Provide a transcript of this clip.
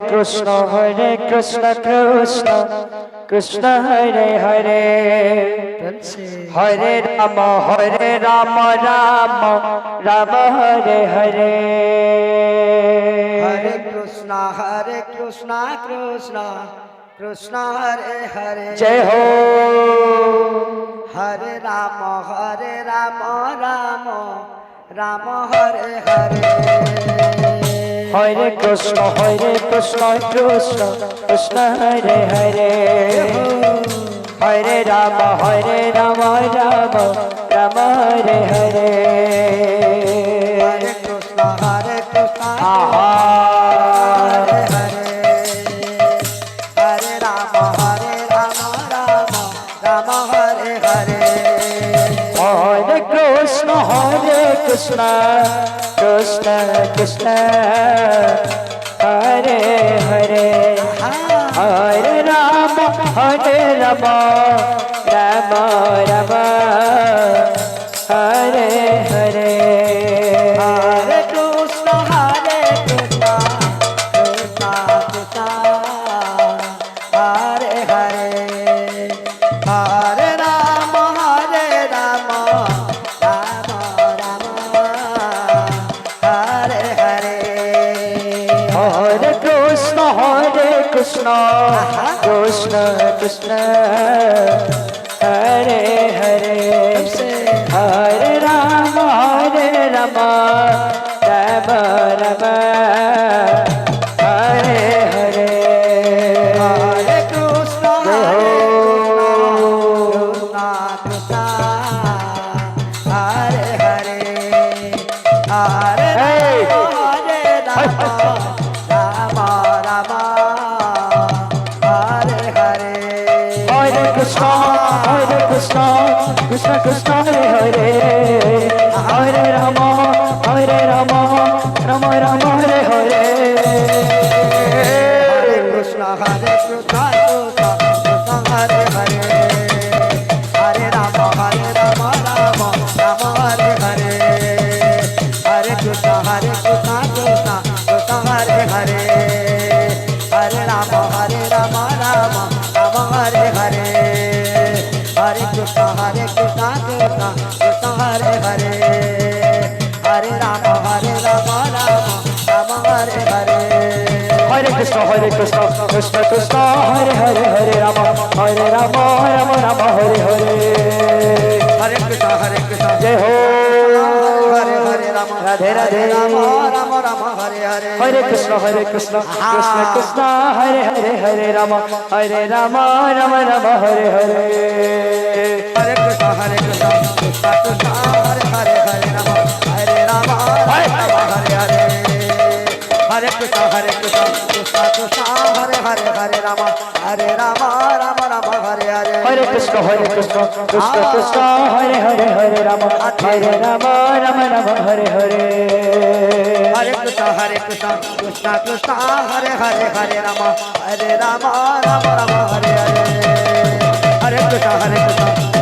কৃষ্ণ হরে কৃষ্ণ কৃষ্ণ কৃষ্ণ হরে হরে হরে রাম রাম রাম হরে হরে হরে কৃষ্ণ কৃষ্ণ কৃষ্ণ হরে হরে জয় হো হরে রাম রাম রাম হরে হরে হরে কৃষ্ণ কৃষ্ণ কৃষ্ণ হরে হরে হরে রাম রাম রাম হরে হরে হরে কৃষ্ণ আহা হরে হরে হরে রাম রাম হরে হরে হরে কৃষ্ণ কৃষ্ণ কৃষ্ণ কৃষ্ণ হরে হরে হরে রাম রাম রাম রাম হরে হরে হরে কৃষ্ণ কৃষ্ণ কৃষ্ণ হরে হরে হরে রাম রাম রাম হরে হরে হরে কৃষ্ণ কৃষ্ণ কৃষ্ণ কৃষ্ণ হরে হরে হরে রাম রাম রাম রাম হরে হরে হরে কৃষ্ণ কৃষ্ণ কৃষ্ণ হরে হরে হরে রাম রাম রাম হরে হরে হরে কৃষ্ণ কৃষ্ণ কৃষ্ণ কৃষ্ণ হরে হরে হরে রাম রাম রাম রাম হরে হরে হরে কৃষ্ণ কৃষ্ণ কৃষ্ণ হরে হরে হরে রাম রাম রাম হরে হরে হরে কৃষ্ণ কৃষ্ণ কৃষ্ণ হরে হরে হরে রাম রাম রাম হরে হরে হরে কৃষ্ণ কৃষ্ণ কৃষ্ণ হরে হরে হরে রাম রাম রাম হরে হরে হরে কৃষ্ণ কৃষ্ণ কৃষ্ণ হরে হরে হরে রাম রাম রাম হরে হরে হরে কৃষ্ণ জয় হো হরে হরে রাম রাধে রাধে রাম রাম রাম হরে হরে হরে কৃষ্ণ কৃষ্ণ কৃষ্ণ হরে হরে হরে রাম রাম রাম হরে হরে হরে কৃষ্ণ কৃষ্ণ কৃষ্ণ হরে হরে হরে রাম রাম হরে হরে হরে কৃষ্ণ কৃষ্ণ কৃষ্ণ হরে হরে হরে রাম রাম রাম হরে হরে হরে কৃষ্ণ কৃষ্ণ কৃষ্ণ হরে হরে হরে রাম রাম রাম হরে হরে হরে কৃষ্ণ কৃষ্ণ কৃষ্ণ হরে হরে হরে রাম রাম রাম হরে হরে হরে কৃষ্ণ